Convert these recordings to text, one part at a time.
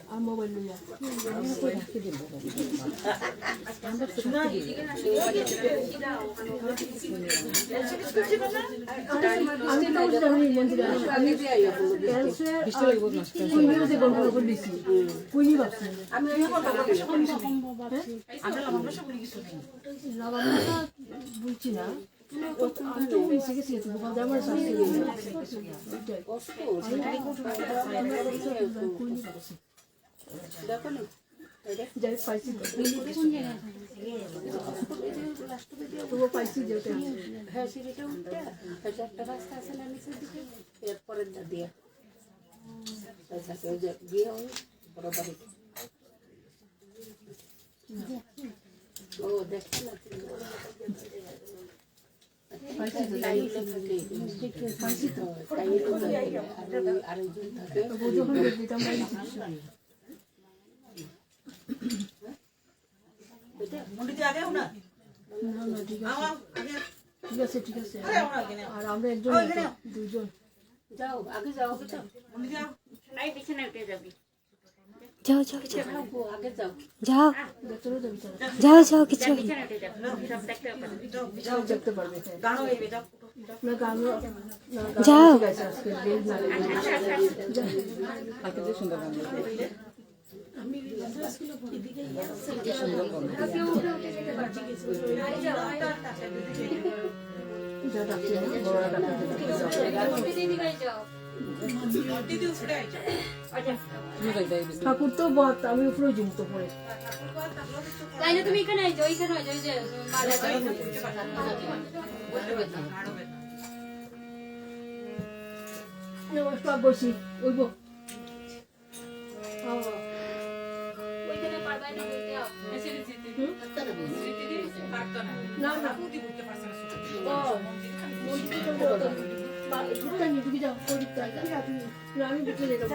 আর mobile লইয়া বুঝছি না ঠিক আছে আর আমরা একজন দুজন যাও আগে যাও যাও যাও যাও যাও যাও যাও কিছু যাও দেখতে পারবে যাও ঠাকুর তো বত আমি উপরে জিম তো পড়ে তাইলে তুমি এখানে আইছো এইখানে আইছো এই যে নমস্কার বসি ওইবো ওইখানে পারবাই না বলতে এসে দিতে না না আমি বুঝতে যেতাম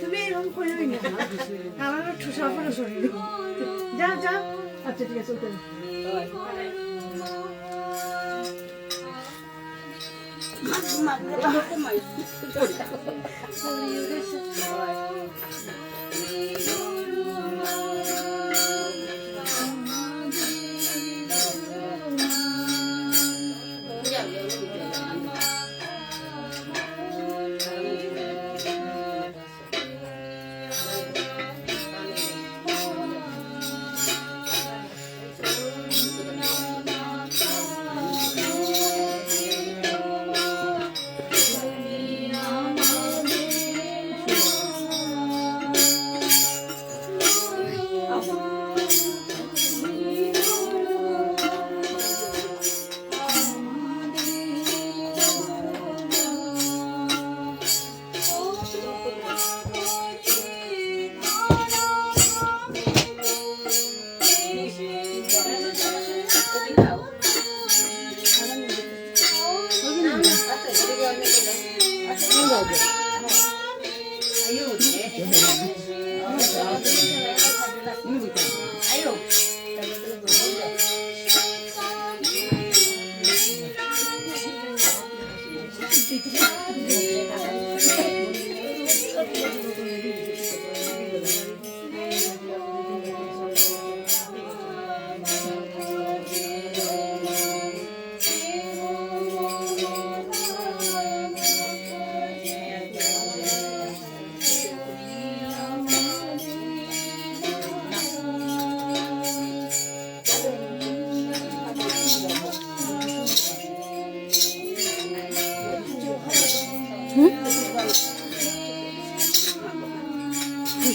তুমি এরকম করবি না, আমারও ঠুসা পড়ে শরীর। যাও যাও, আচ্ছা ঠিক আছে ওকে।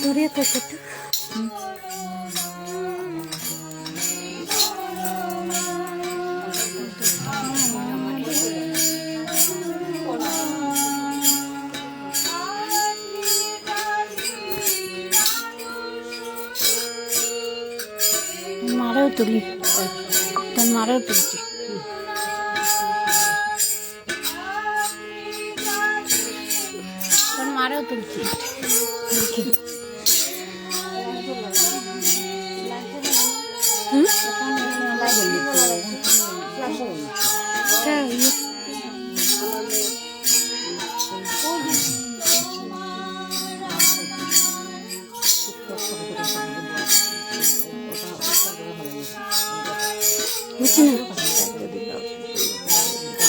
Gloria Cocoto. মারাও তুলি, তোর মারাও তুলছি। তোর মারাও তুলছি।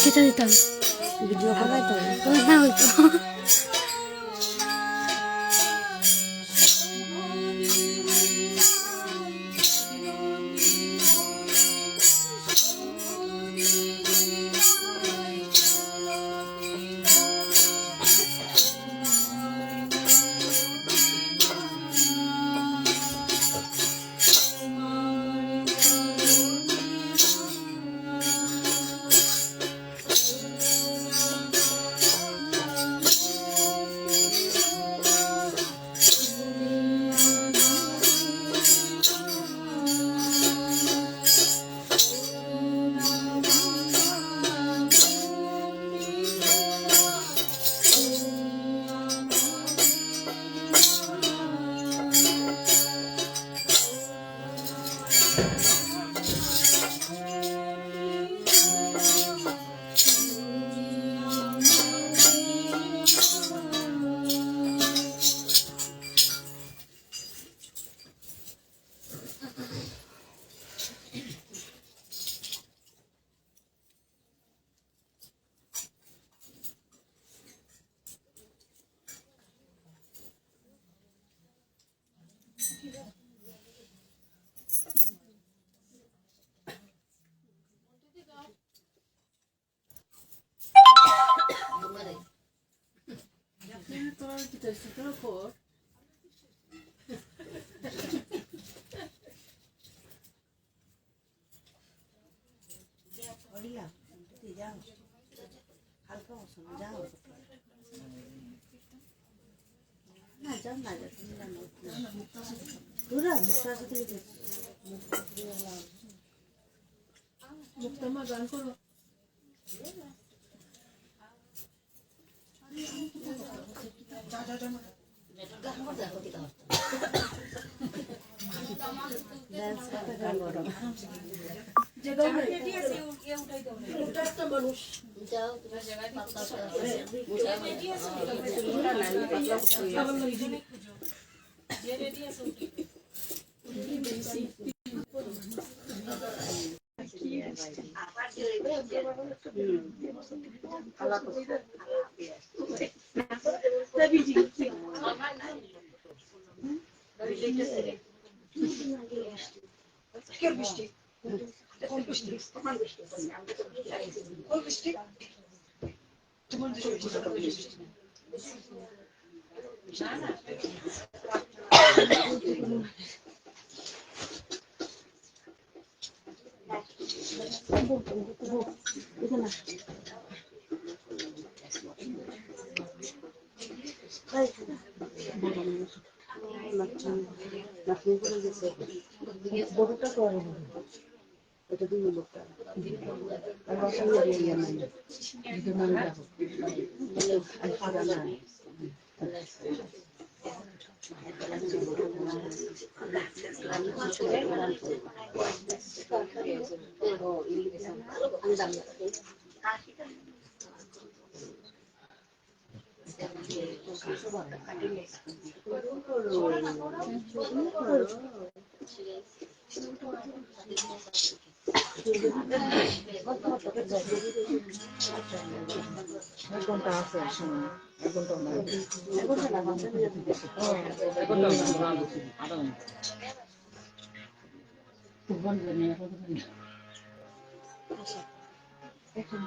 কেটে দিতাম ভিডিও হবে তো না হইতো। মুক্তামা গান করো বড়টা করে এটা দিয়ে লোকটা আর বাসা নিয়ে নাই যদি মনে রাখো আর পারা না ঘন্টা আছে সময় 1 ঘন্টা না 1 ঘন্টা না 1 ঘন্টা আধা ঘন্টা খুব বন্ধ নেই এখন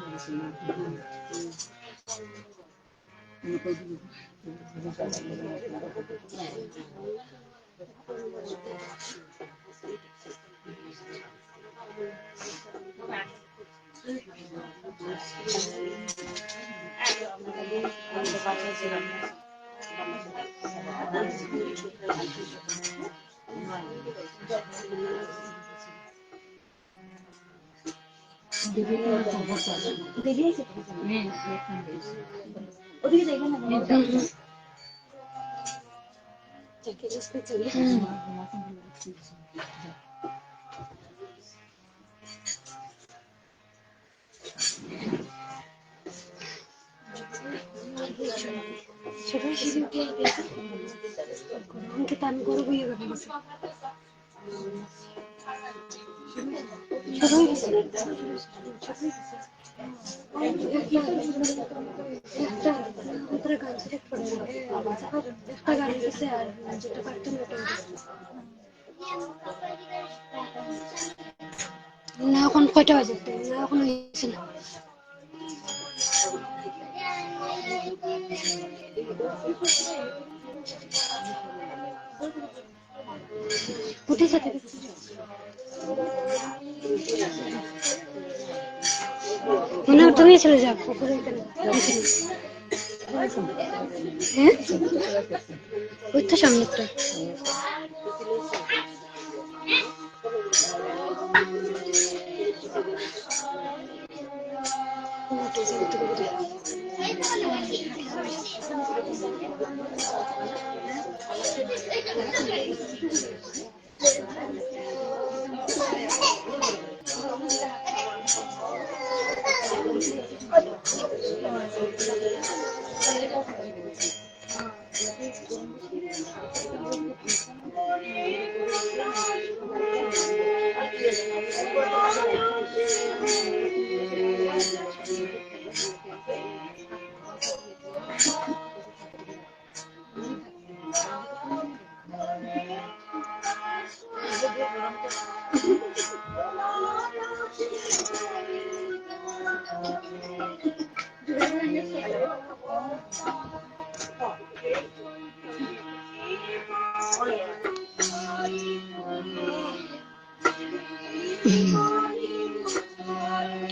না এখন কয়টা বাজে না এখন হয়েছে না কোথায় যেতে মনে হয় তুমি চলে যাও পুকুরে হ্যাঁ ওই তো সামনেটা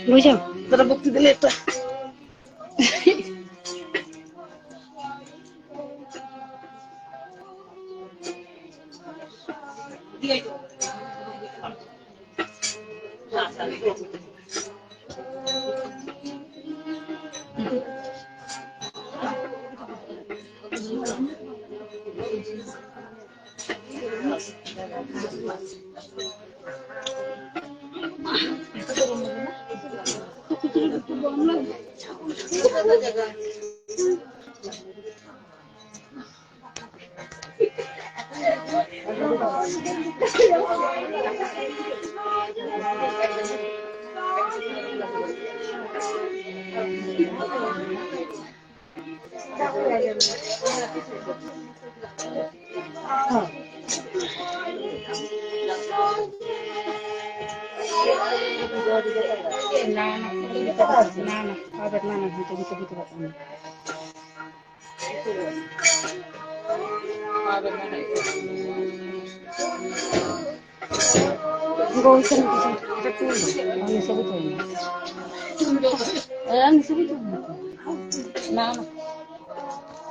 বুঝছো তোরা বক্তি দিলে একটা দিয়ে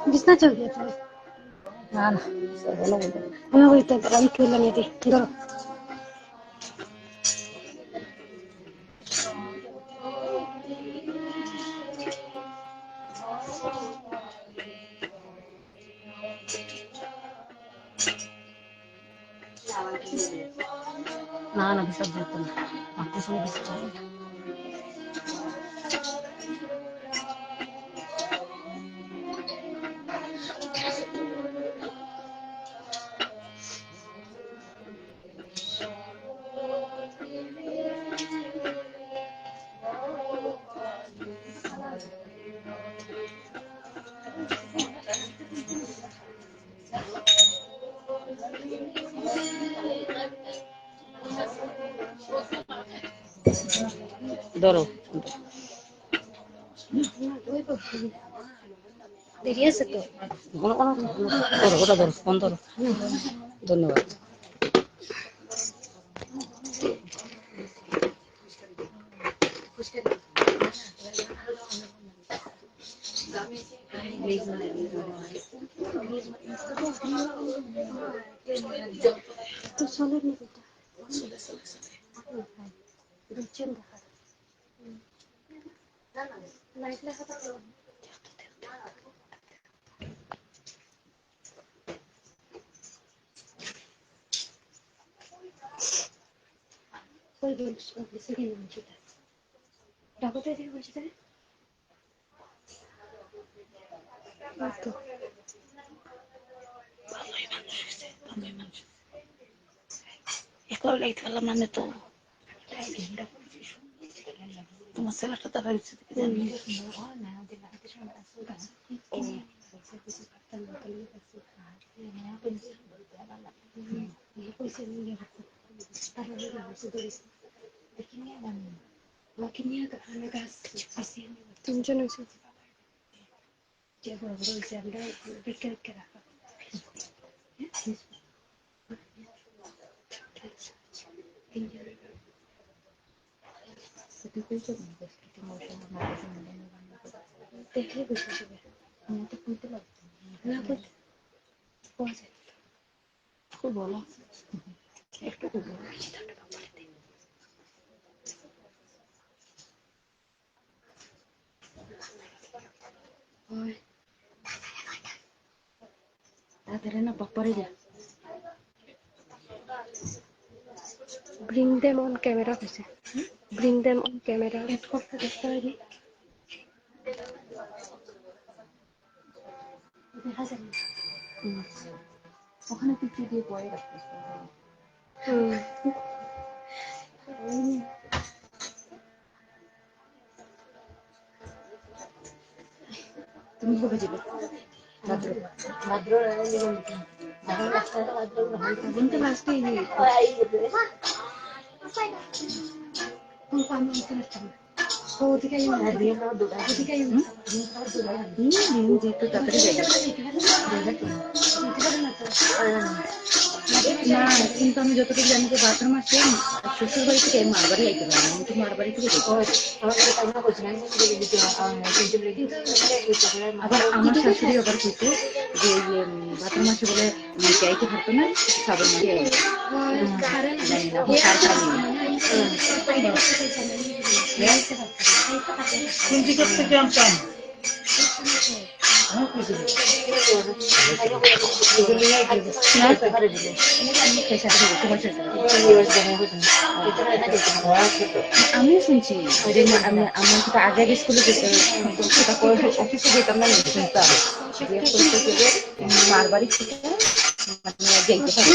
बिस्ना चल गया था ना ना सब बोलो बोलो हमें वही तो हम खेल लेंगे थी धरो ना ना सब देते हैं आपको सब चाहिए ধরো देखिए से तो কোনো কোনো ধরো ওটা ধরো ফোন ধরো ধন্যবাদ तो सोलर नहीं बेटा रुचिन देखा लाइट लगा था कोई भी किसी की नहीं मुझे डाको तो देखो मुझे तो একবার লাইট পেলাম না তো তোমার ছেলেটা তারা ইচ্ছে থেকে জানি তিনজন আছে যে বড় বড় হয়েছে আমরা বিক্রি করে রাখা দেখলে বুঝতে পারবে আমি তো বলতে পারবো না বলতে পাওয়া যায় খুব ভালো একটু খুব ভালো তাড়াতাড়ি না পাপারে যা bring them on camera कैसे bring them on camera add করতে দেখতে হয়নি দেখা যাবে ওখানে পিছু দিয়ে পরে রাখতে তুমি কবে যাবে ভাদ্র ভাদ্র কিন্তু লাস্টে যেহেতু তাড়াতাড়ি না কিন্তু আমি যতটুকু জানি যে বাথরুম আছে শ্বশুর বাড়ি থেকে মার বাড়ি যাইতে পারি আমি তো মার বাড়ি থেকে আবার আমার শাশুড়ি আবার কিন্তু যে বাথরুম আছে বলে যাইতে পারতো না সাবন জানি না কোন দিকের থেকে আনতাম আমার কিছু আমিও শুনছি যে আমার তো আগে আগে স্কুলে যেতে অফিসে যেতাম না শুনতাম মার বাড়ি থেকে মানে যাইতে পারি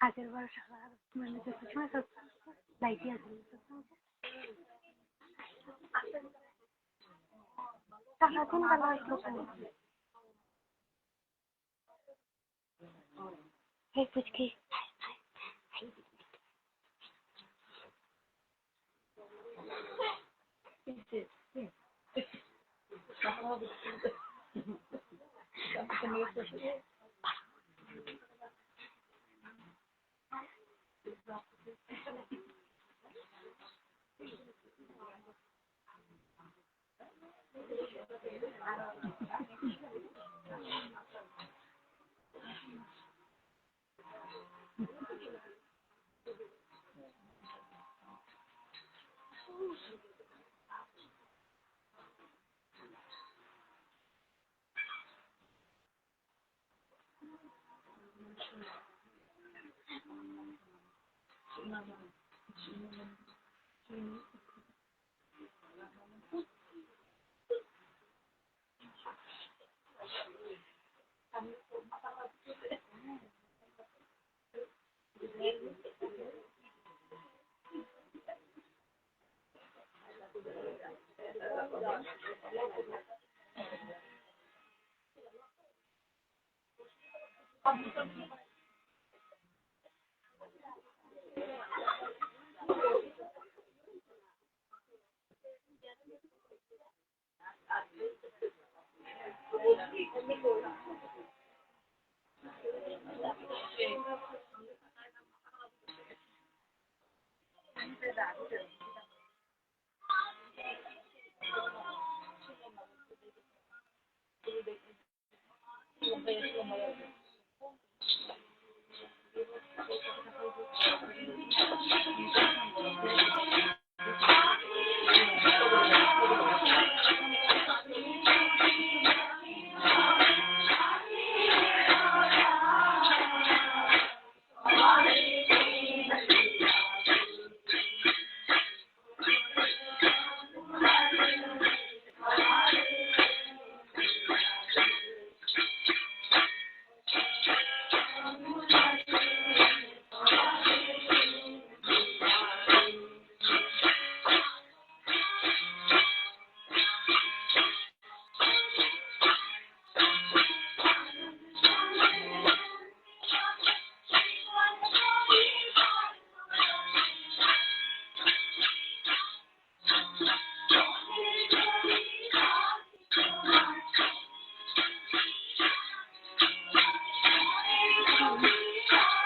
আগের বার মানে যে সময় সব লাইটই আছে সারাদিন ভালো আসলো এই পুচকি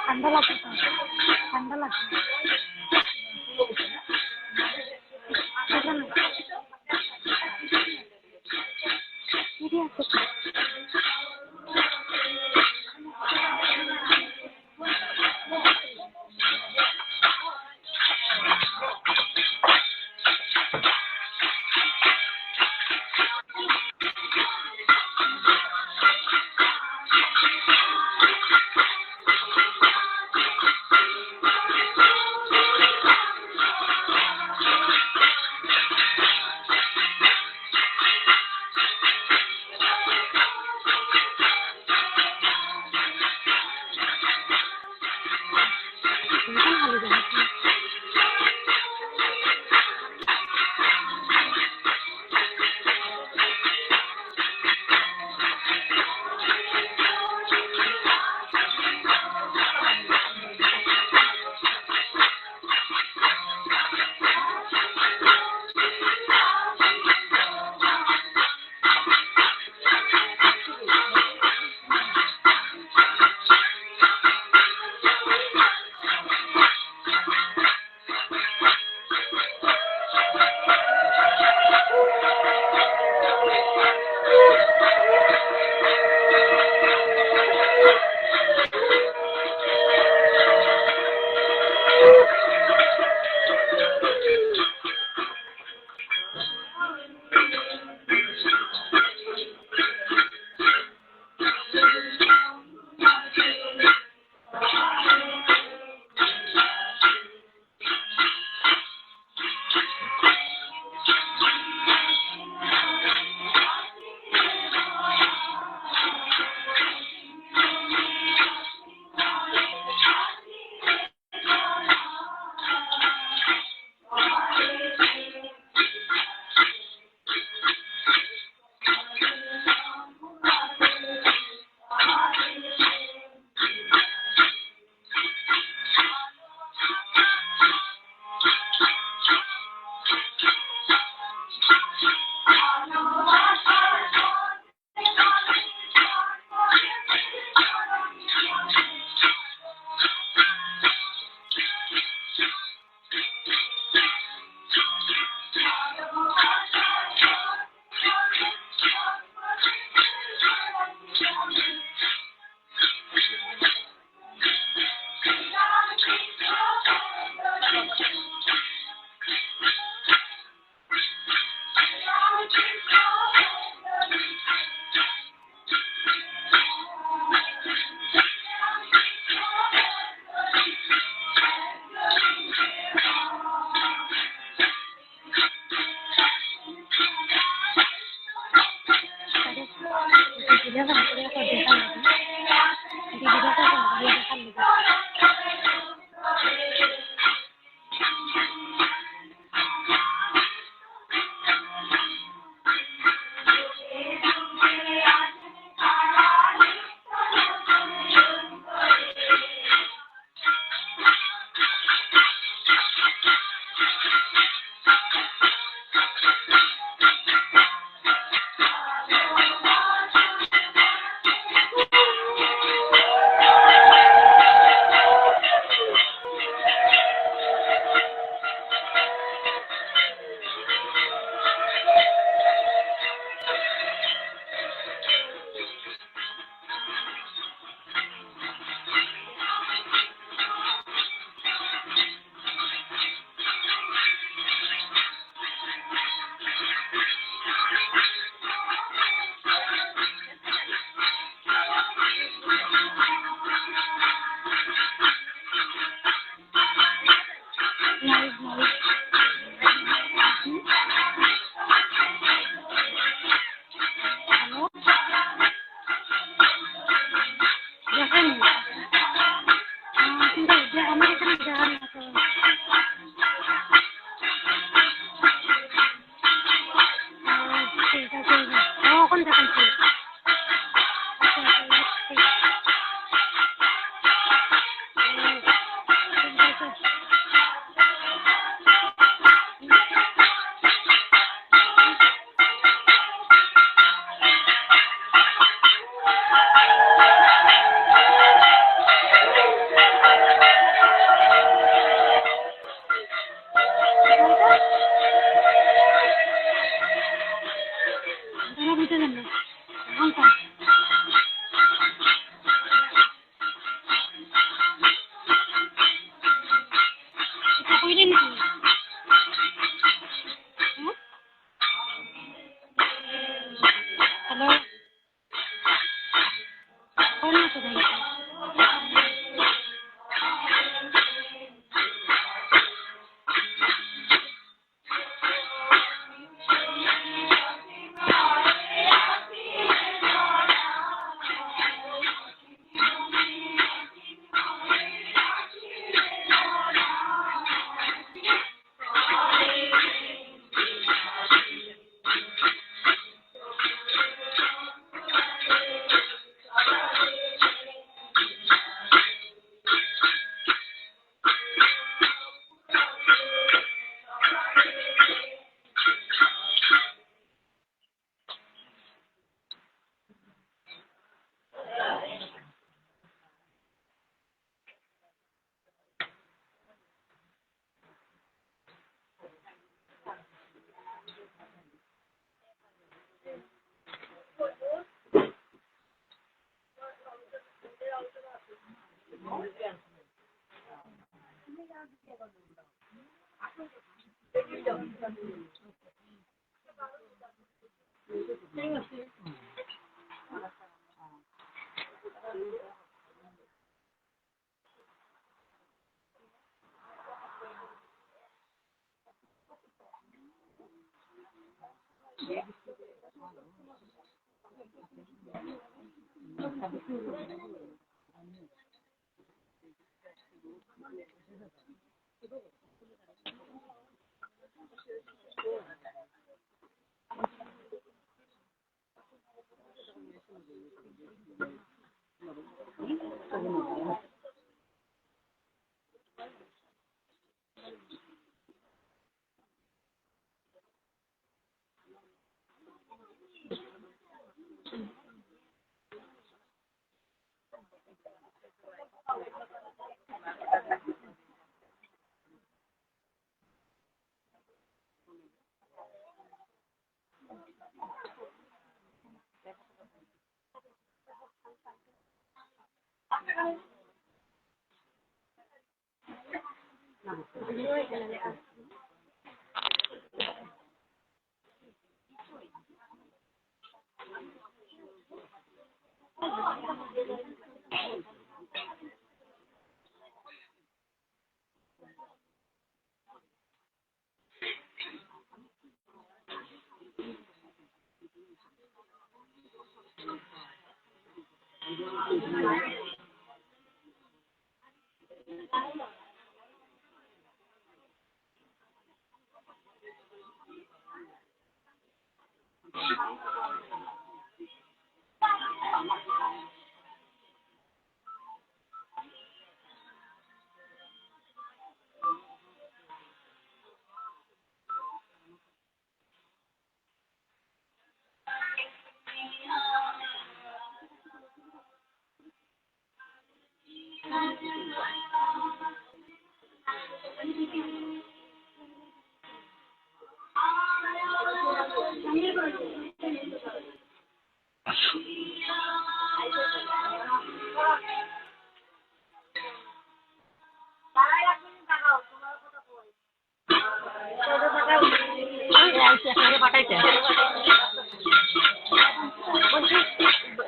ঠান্ডা লাগছে, ঠান্ডা লাগছে।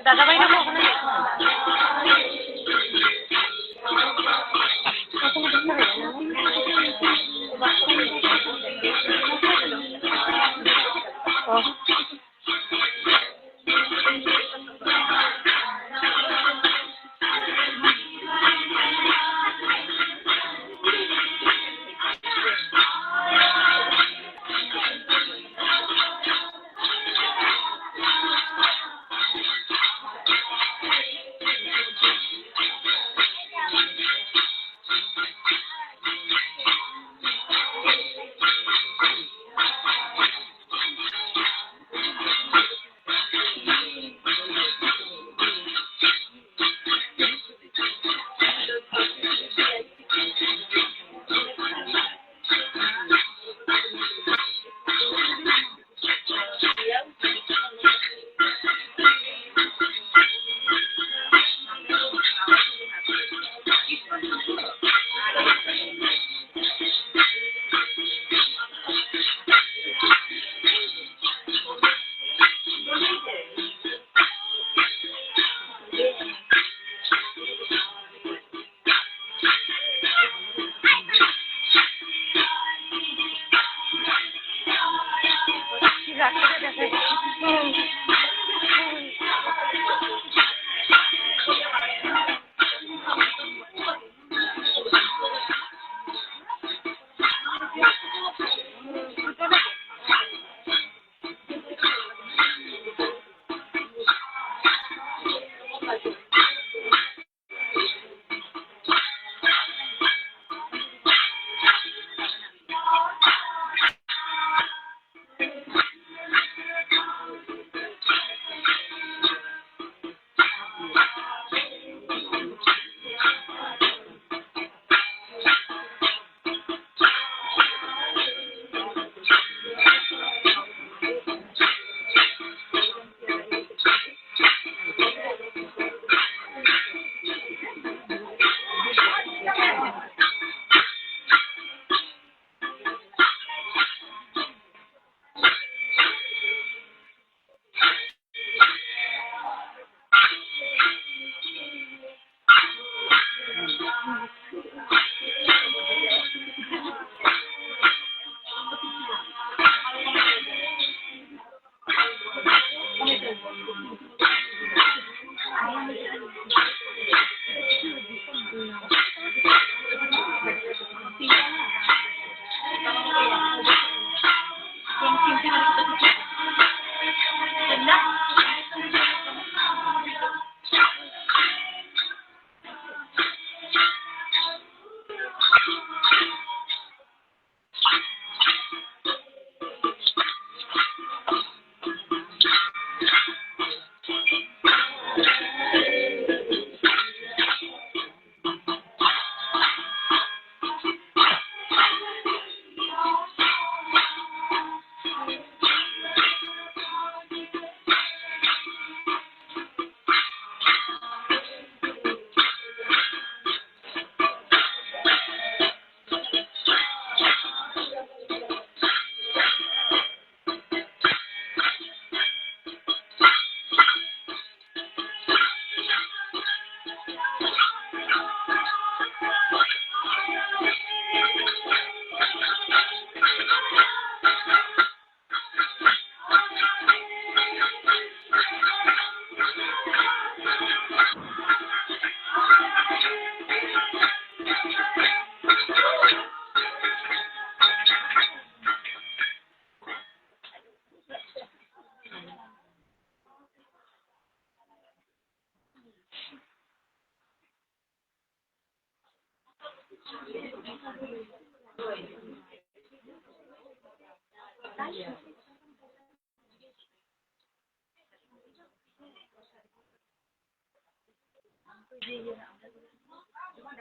দাদা ভাইরা ওখানে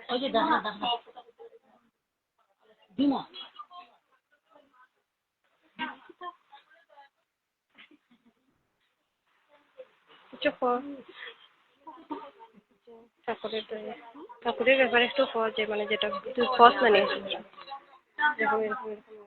ওই যে দেখা দেখা দিমা ঠাকুরের ব্যাপারে একটু ফল যে মানে যেটা তুই ফস না নিয়ে এরকম এরকম এরকম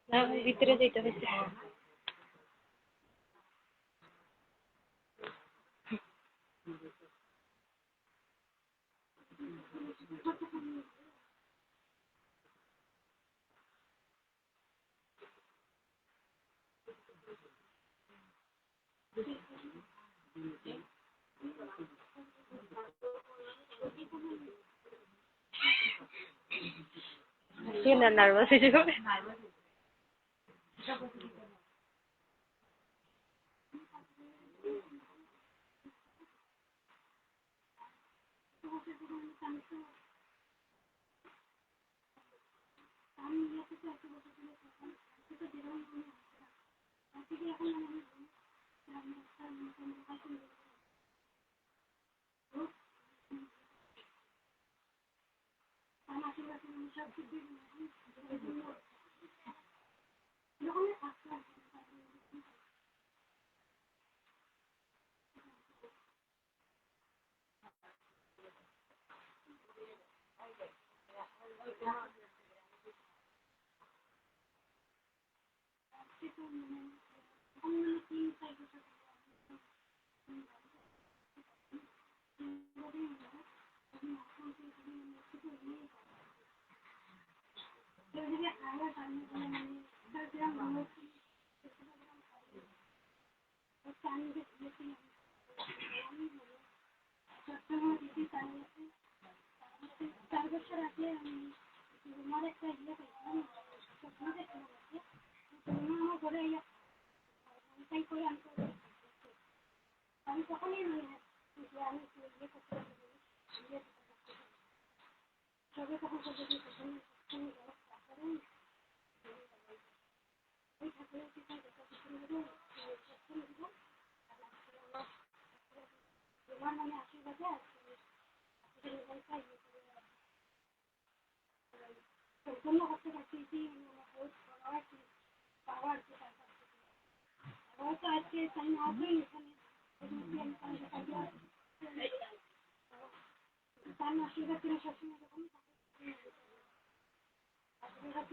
না ভিতরে যেতে হচ্ছে নার্ভাস হয়ে যাবে তাই করে আমি তখনই আমি ইয়ে করতে পারবো সবাই তখন ওই ঠাকুরের পিছনে তোমার মানে আশীর্বাদে সম্পূর্ণ করতে পারছি পাওয়ার হয়তো আজকে টাইম আসবেন এখানে তার আশীর্বাদ করে সবসময় যখন আশীর্বাদ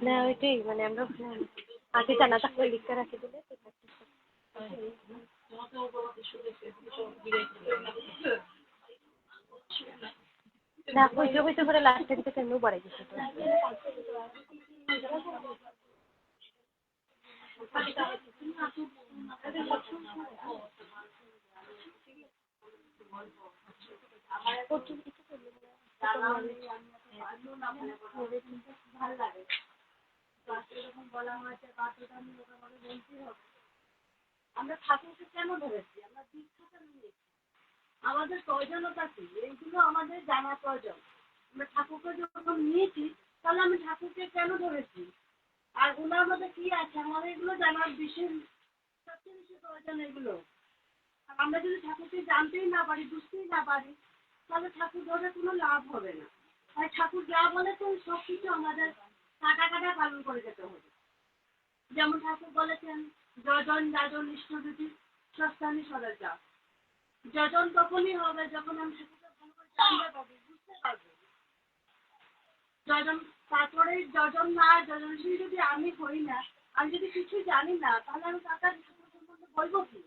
না ওইটাই মানে আমরা আগে জানা থাকলে লিখতে রাখি দিলে না হইতে হইতে করে লাস্ট থেকে কেমন বাড়াই গেছে তো ভালো লাগে যখন বলা হয়েছে বাধ্যতা মূলক আমাদের বলতেই হবে আমরা ঠাকুরকে কেন ধরেছি আমরা দীক্ষাটা নিয়েছি আমাদের প্রয়োজনতা কি এইগুলো আমাদের জানা প্রয়োজন আমরা ঠাকুরকে যখন নিয়েছি তাহলে আমি ঠাকুরকে কেন ধরেছি আর ওনার মধ্যে কি আছে আমাদের এগুলো জানার বিশেষ সবচেয়ে বেশি প্রয়োজন এগুলো আর আমরা যদি ঠাকুরকে জানতেই না পারি বুঝতেই না পারি তাহলে ঠাকুর ধরে কোনো লাভ হবে না তাই ঠাকুর যা বলেছেন সব কিছু আমাদের কাটা কাটা পালন করে যেতে হবে যেমন ঠাকুর বলেছেন যজন যাজন ইষ্টবিধি সস্তানি সদা যা যজন তখনই হবে যখন আমি ঠাকুরকে ভালো করে জানতে পারবো বুঝতে পারবো যজন তারপরে যজন না যজনশীল যদি আমি হই না আমি যদি কিছু জানি না তাহলে আমি কাকার ঠাকুর সম্বন্ধে বলবো কি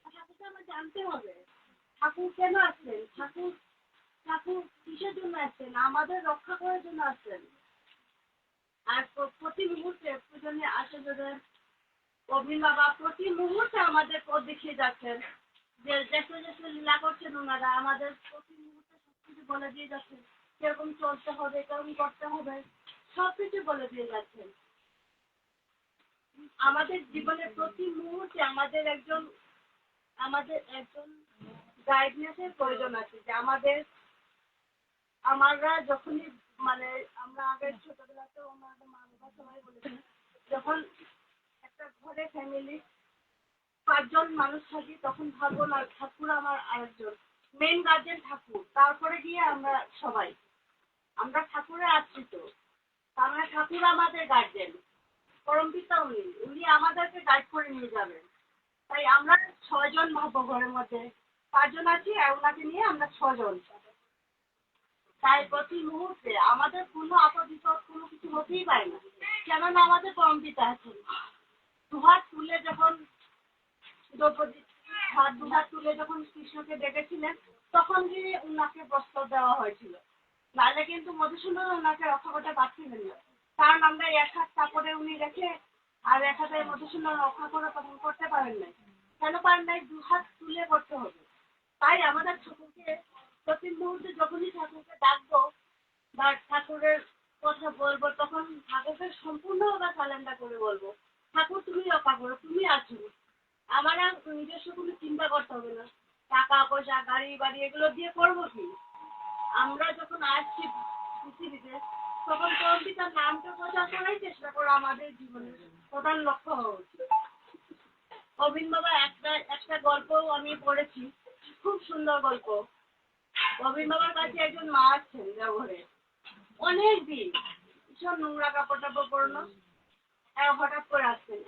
ঠাকুরকে আমার জানতে হবে ঠাকুর কেন আসছেন ঠাকুর কিসের জন্য আসছেন আমাদের রক্ষা করার জন্য আসছেন আর প্রতি মুহূর্তে প্রয়োজনে আচার্যদের অভিভাবক প্রতি মুহূর্তে আমাদের পথ দেখিয়ে যাচ্ছেন যে দেশে দেশে লীলা করছেন ওনারা আমাদের প্রতি মুহূর্তে সব কিছু বলে দিয়ে যাচ্ছেন কিরকম চলতে হবে কেরকম করতে হবে সব কিছু বলে দিয়ে যাচ্ছেন আমাদের জীবনের প্রতি মুহূর্তে আমাদের একজন গাইডনেসের প্রয়োজন আছে যে আমরা যখনই মানে আমরা আগের ছোটবেলাতেও আমাদের মা বাবা সবাই বলেছেন যখন একটা ঘরে ফ্যামিলি 5 জন মানুষ থাকি তখন ভাববো না ঠাকুর আমার আরেকজন মেন গার্জেন ঠাকুর তারপরে গিয়ে আমরা ঠাকুরের আশ্রিত তার মানে ঠাকুর আমাদের গার্জেন পরমপিতা উনি আমাদেরকে গাইড করে নিয়ে যাবেন তাই আমরা 6 জন ভাববো ঘরের মধ্যে 5 জন আছি আর ওনাকে নিয়ে আমরা 6 জন তাই প্রতি মুহূর্তে আমাদের কোনো আপদ বিপদ কোনো কিছু হতেই পারে না কেননা আমাদের পরমপিতা আছেন দুহাত তুলে যখন দ্রৌপদী দুহাত তুলে যখন কৃষ্ণকে ডেকেছিলেন তখন গিয়ে ওনাকে বস্ত্র দেওয়া হয়েছিল নাহলে কিন্তু মধুসূদন ওনাকে রক্ষা করতে পারছিলেন না কারণ আমরা এক হাত কাপড়ে উনি রেখে আর এক হাতে মধুসূদন রক্ষা করে তখন করতে পারেন নাই কেন পারেন নাই দুহাত তুলে করতে হবে তাই আমাদের ঠাকুরকে প্রতি মুহূর্তে যখনই ঠাকুরকে ডাকবো বা ঠাকুরের কথা বলবো তখন ঠাকুরকে সম্পূর্ণভাবে সারেন্ডার করে বলবো ঠাকুর তুমি রক্ষা করো তুমি আছো আমার আর নিজস্ব কোনো চিন্তা করতে হবে না টাকা পয়সা গাড়ি বাড়ি এগুলো দিয়ে করবো কি আমরা যখন আসছি পৃথিবীতে তখন পরমপিতার নামটা প্রচার করাই চেষ্টা করো আমাদের জীবনের প্রধান লক্ষ্য হওয়া উচিত অবিন বাবা একটা গল্পও আমি পড়েছি খুব সুন্দর গল্প অবিন বাবার কাছে একজন মা আছেন ব্যবহারে অনেক দিন ভীষণ নোংরা কাপড় টাপড় পরনো হঠাৎ করে আসছেন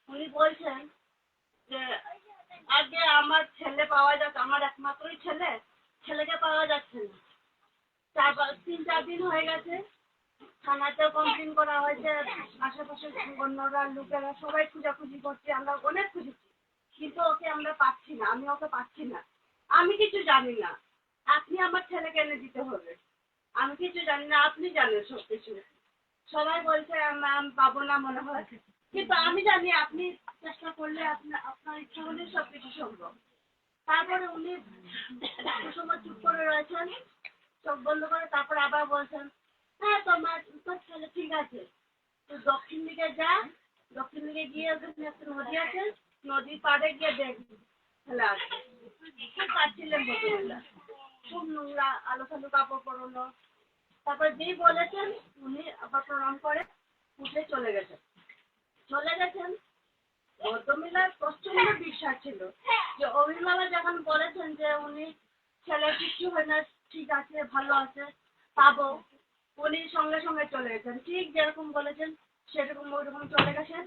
উনি বলছেন যে আগে আমার ছেলে পাওয়া যাচ্ছে, আমার একমাত্রই ছেলেকে পাওয়া যাচ্ছে না। 3-4 দিন হয়ে গেছে, থানাতে কমপ্লেন করা হয়েছে, আশেপাশে অন্যরা লোকেরা সবাই খোঁজাখুঁজি করছে, আমরা অনেক খুঁজেছি, কিন্তু ওকে আমরা পাচ্ছি না, আমি ওকে পাচ্ছি না। আমি কিছু জানি না, আপনি আমার ছেলেকে এনে দিতে হবে। আমি কিছু জানি না, আপনি জানেন সব কিছু। সবাই বলছে আমি পাবো না মনে হয়, কিন্তু আমি জানি আপনি চেষ্টা করলে আপনার ইচ্ছা হলে সবকিছু সম্ভব। তারপরে উনি একটু সময় চুপ করে রয়েছেন, চোখ বন্ধ করে, তারপরে আবার বলছেন হ্যাঁ তোর ছেলে ঠিক আছে, তুই দক্ষিণ দিকে যা, দক্ষিণ দিকে গিয়ে ওখানে একটা নদী আছে, নদীর পাড়ে গিয়ে দেখবি ছেলে আছে। খুব কাঁদছিলেন ভদ্রমহিলা, খুব নোংরা, আলো ফালো কাপড় পরানো। তারপর যেই বলেছেন উনি আবার প্রণাম করে উঠে চলে গেছেন। ভদ্রমহিলার প্রচন্ড বিশ্বাস ছিল যে অভিভাবক যখন বলেছেন যে উনি ছেলের কিছু হয় না, ঠিক আছে, ভালো আছে, পাবো, উনি সঙ্গে সঙ্গে চলে গেছেন। ঠিক যেরকম বলেছেন সেরকম ওইরকম চলে গেছেন,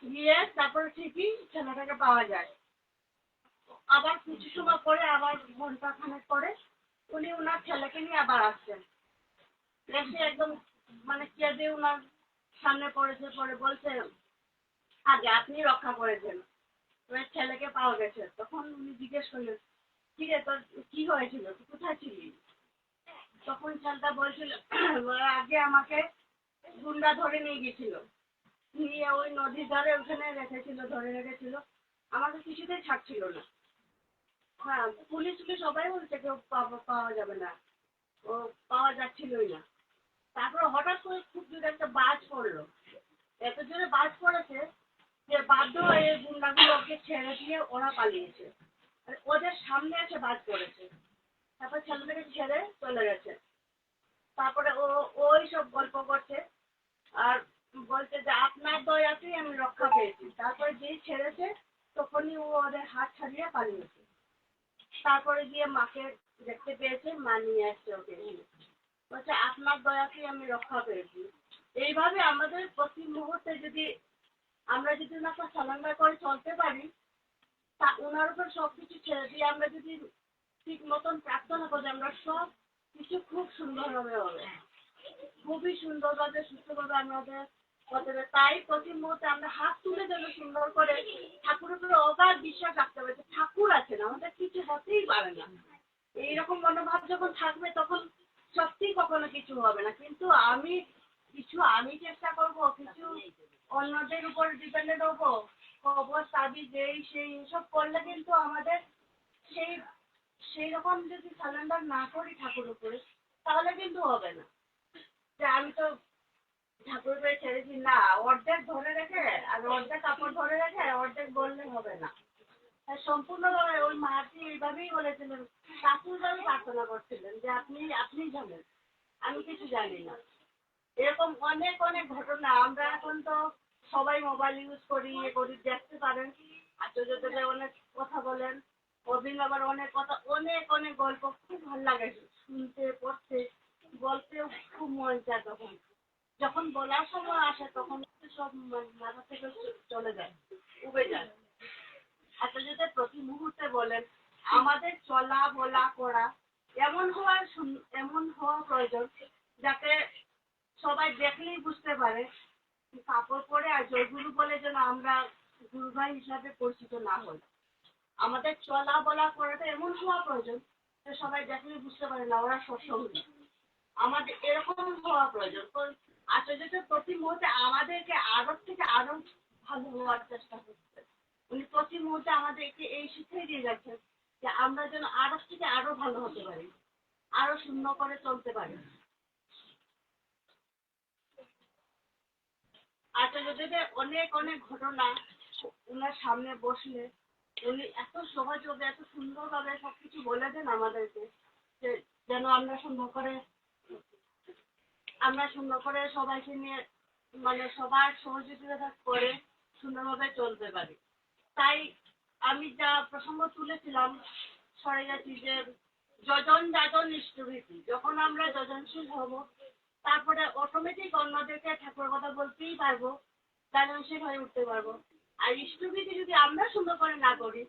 গিয়ে তারপরে ঠিকই ছেলেটাকে পাওয়া যায়। আবার কিছু সময় পরে, আবার ঘন্টা খানেক পরে উনি ওনার ছেলেকে নিয়ে আবার আসছেন। এসে একদম মানে কেঁদে ওনার সামনে পড়েছে, পরে বলছে আগে আপনি রক্ষা করেছেন, ওই ছেলেকে পাওয়া গেছে। তখন উনি জিজ্ঞেস করলেন ঠিক আছে তোর কি হয়েছিল, তুই কোথায় ছিলি? তখন ছেলেটা বলছিল আগে আমাকে গুন্ডা ধরে নিয়ে গেছিল, নিয়ে ওই নদীর ধারে ওখানে রেখেছিল, ধরে রেখেছিল, আমাকে কিছুতেই ছাড়ছিল না। হ্যাঁ, পুলিশকে সবাই বলছে কেউ পাওয়া যাবে না, ও পাওয়া যাচ্ছিলই না। তারপরে হঠাৎ করে খুব জোরে একটা বাজ পড়লো, এত জোরে বাজ পড়েছে যে বাধ্য হয়ে গুন্ডাগুলোকে ছেড়ে দিয়ে ওরা পালিয়েছে, আর ওদের সামনে এসে বাজ পড়েছে। তারপর ছেলেটাকে ছেড়ে চলে গেছে। তারপরে ওই সব গল্প করছে আর বলছে যে আপনার দয়াতেই আমি রক্ষা পেয়েছি। তারপরে যেই ছেড়েছে তখনই ও ওদের হাত ছাড়িয়ে পালিয়েছে। তারপরে গিয়ে মাকে দেখতে পেয়েছে, মা নিয়ে আসছে ওকে, বলছে আপনার দয়াতেই আমি রক্ষা পেয়েছি। এইভাবে আমাদের প্রতি মুহূর্তে আমরা যদি ওনাকে সারেন্ডার করে চলতে পারি, তা ওনার উপর সবকিছু ছেড়ে দিয়ে আমরা যদি ঠিক মতন প্রার্থনা করি, আমরা সব কিছু খুব সুন্দরভাবে হবে, খুবই সুন্দরভাবে সুস্থভাবে আমাদের হতে হবে। তাই প্রতি মুহূর্তে আমরা হাত তুলে যেন সুন্দর করে ঠাকুরের উপরে অগাধ বিশ্বাস রাখতে হবে যে ঠাকুর আছেন, আমাদের কিছু হতেই পারে না। এইরকম মনোভাব যখন থাকবে তখন সত্যি কখনো কিছু হবে না। কিন্তু আমি চেষ্টা করব, কিছু অন্যদের উপর ডিপেন্ডেন্ট হবো, খবর তাবিজ এই সেই সব করলে কিন্তু আমাদের সেই রকম যদি সারেন্ডার না করি ঠাকুর উপরে, তাহলে কিন্তু হবে না। যে আমি তো ঠাকুর উপরে ছেড়েছি, না, অর্ধেক ধরে রেখে আর অর্ধেক কাপড় ধরে রেখে অর্ধেক বললে হবে না। সম্পূর্ণভাবে ওই মাটি এইভাবেই বলেছিলেন, ঠাকুরভাবে প্রার্থনা করছিলেন যে আপনি জানেন, আমি কিছু জানি না। এরকম অনেক অনেক ঘটনা আমরা এখন তো সবাই মোবাইল ইউজ করি, দেখতে পারেন, আচার্যদেব অনেক কথা বলেন, অভিনব আবার অনেক কথা, অনেক অনেক গল্প, খুব ভালো লাগে শুনতে, পড়তে, বলতেও খুব মন চায়। যখন বলার সময় আসে তখন সব মাথা থেকে চলে যায়, উবে যায়। আচার্যদেব প্রতি মুহূর্তে বলেন আমাদের চলা বলা করা এমন হওয়া প্রয়োজন যাতে সবাই দেখলেই বুঝতে পারে, কাপড় পরে আর জয়গুরু বলে যেন আমরা গুরু ভাই হিসাবে পরিচিত না হই। আমাদের চলা বলা করাটা এমন হওয়া প্রয়োজন যে সবাই দেখলেই বুঝতে পারে না ওরা সৎসঙ্গী। আমাদের এরকম হওয়া প্রয়োজন। আচার্য প্রতি মুহূর্তে আমাদেরকে আরো থেকে আরো ভালো হওয়ার চেষ্টা করছে। উনি প্রতি মুহূর্তে আমাদেরকে এই শিক্ষাই দিয়ে যাচ্ছেন যে আমরা যেন আরো থেকে আরো ভালো হতে পারি, আরো শূন্য করে চলতে পারি। আচার্যদেবের অনেক অনেক ঘটনা ওনার সামনে বসলে উনি এত সহজভাবে এত সুন্দরভাবে সবকিছু বলে দেন আমাদেরকে যে যেন আমরা সুন্দর করে সবাইকে নিয়ে মানে সবার সহযোগিতা করে সুন্দরভাবে চলতে পারি। তাই আমি যা প্রসঙ্গ তুলেছিলাম সরে গেছি যে যজন যাজন ইষ্টভীতি, যখন আমরা যজনশীল হব তারপরে অটোমেটিক অন্যদেরকে ঠাকুরের কথা বলতেই পারবো, দানশীল হয়ে উঠতে পারবো। আর ইষ্টবিধি যদি আমরা সুন্দর করে না করি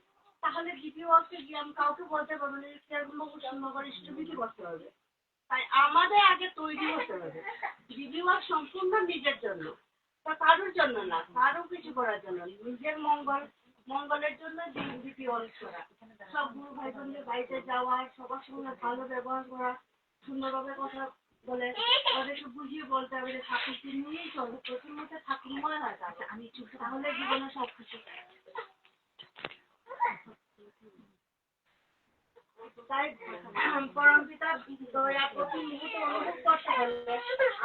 তাহলে দ্বিতীয় বর্ষে গিয়ে আমি কাউকে বলতে পারবো না কিরকম সুন্দর করে ইষ্টবিধি করতে হবে। তাই আমাদের আগে তৈরি হতে হবে। বিধিবাদ সম্পূর্ণ নিজের জন্য, তা কারোর জন্য না, কারো কিছু করার জন্য, নিজের মঙ্গলের জন্য বিধিবাদ করা। সব গুরু ভাই বোনদের বাড়িতে যাওয়া, সবার সঙ্গে ভালো ব্যবহার করা, সুন্দরভাবে কথা বলে ওদেরকে বুঝিয়ে বলতে হবে যে ঠাকুরকে নিয়েই চলবে, প্রথম মধ্যে ঠাকুর মনে হয় আমি তাহলে জীবনে সব কিছু। তাই পরম পিতা দয়া প্রতি মুহূর্তে অনুভব করতে হলে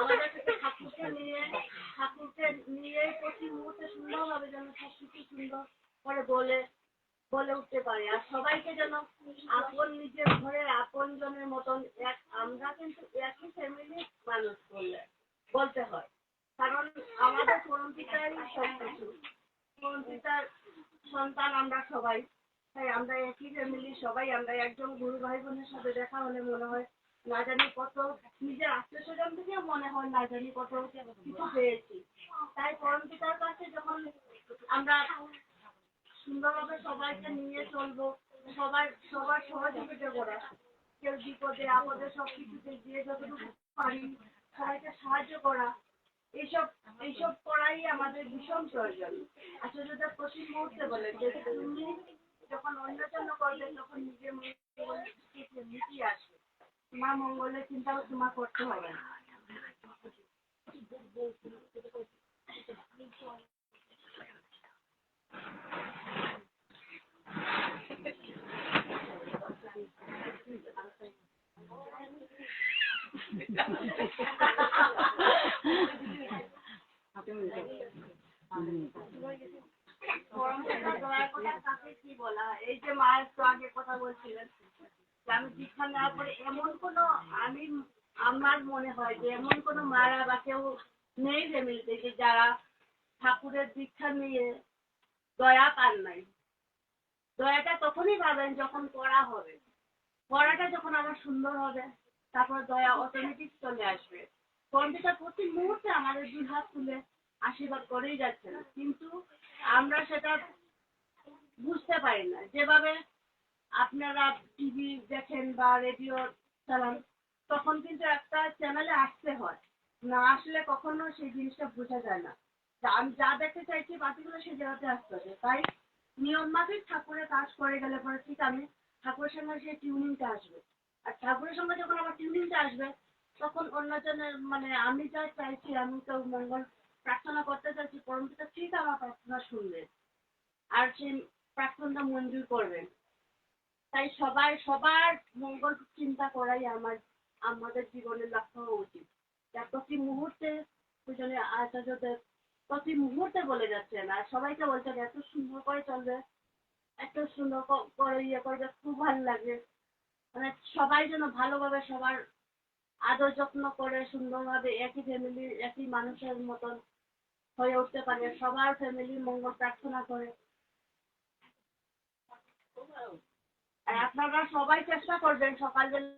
আমাদের থেকে ঠাকুরকে নিয়ে প্রতি মুহূর্তে সুন্দরভাবে যেন সব কিছু সুন্দর করে বলে উঠতে পারে। আর সবাইকে যেন আপন নিজের ঘরে আপন জনের মতন আমরা কিন্তু একই ফ্যামিলির মানুষ বলতে হয়। কারণ আমাদের পরম পিতারই সব কিছু, পরম পিতার সন্তান আমরা সবাই। তাই আমরা একই ফ্যামিলি সবাই, আমরা একজন গুরু ভাই বোনের সাথে দেখা হলে মনে হয় না জানি কত, নিজের আত্মীয় স্বজন থেকেও মনে হয় না জানি কত কিছু পেয়েছি। তাই পরম পিতার কাছে যখন আমরা সুন্দরভাবে সবাইকে নিয়ে চলবো, সবার সহযোগিতা করা, কেউ বিপদে আপদে সব কিছুতে গিয়ে যতটুকু পারি সবাইকে সাহায্য করা, এইসব করাই আমাদের ভীষণ প্রয়োজন। আচার্যটা প্রতি মুহূর্তে বলে যে তুমি যখন অন্য জন্য করবে তখন নিজের মঙ্গলের মিটিয়ে আসবে, তোমার মঙ্গলের চিন্তাও তোমার করতে হবে না। কি বলা, এই যে মায়ের তো আগে কথা বলছিলেন, আমি দীক্ষা নেওয়ার পরে এমন কোনো আমার মনে হয় যে এমন কোনো মারা বা কেউ নেই ফ্যামিলিতে যে যারা ঠাকুরের দীক্ষা নিয়ে দয়া পান নাই। দয়াটা তখনই পাবেন যখন পড়া হবে, পড়াটা যখন আমার সুন্দর হবে তারপর দয়া অটোমেটিক চলে আসবে। পণ্ডিতা প্রতি মুহূর্তে আমাদের দুই হাত তুলে আশীর্বাদ করেই যাচ্ছেন, কিন্তু আমরা সেটা বুঝতে পারি না। যেভাবে আপনারা টিভি দেখেন বা রেডিও চালান তখন কিন্তু একটা চ্যানেলে আসতে হয়, না আসলে কখনো সেই জিনিসটা বোঝা যায় না। আমি যা দেখতে চাইছি বাকিগুলো সেই জায়গাতে আসতে হবে। তাই নিয়ম মাফিক ঠাকুরের কাজ করে গেলে পরে ঠিক আমি ঠাকুরের সঙ্গে সেই টিউনিংটা আসবে। আর ঠাকুরের সঙ্গে যখন আমার টিউনিংটা আসবে তখন অন্যজনের আমি যা চাইছি, আমি তো মঙ্গল প্রার্থনা করতে চাইছি, পরম পিতা ঠিক আমার প্রার্থনা শুনবেন আর সেই প্রার্থনাটা মঞ্জুর করবেন। তাই সবার মঙ্গল চিন্তা করাই আমাদের জীবনের লক্ষ্য হওয়া উচিত। যা প্রতি মুহূর্তে দুজনে আচার্যদের প্রতি মুহূর্তে বলে যাচ্ছেন আর সবাইকে বলছেন এত সুন্দর করে চলবে, এত সুন্দর করে ইয়ে করবে, খুব ভালো লাগে। সবাই যেন ভালোভাবে সবার আদর যত্ন করে সুন্দরভাবে একই ফ্যামিলি একই মানুষের মতন হয়ে উঠতে পারে, সবার ফ্যামিলির মঙ্গল প্রার্থনা করে। আর আপনারা সবাই চেষ্টা করবেন সকালবেলা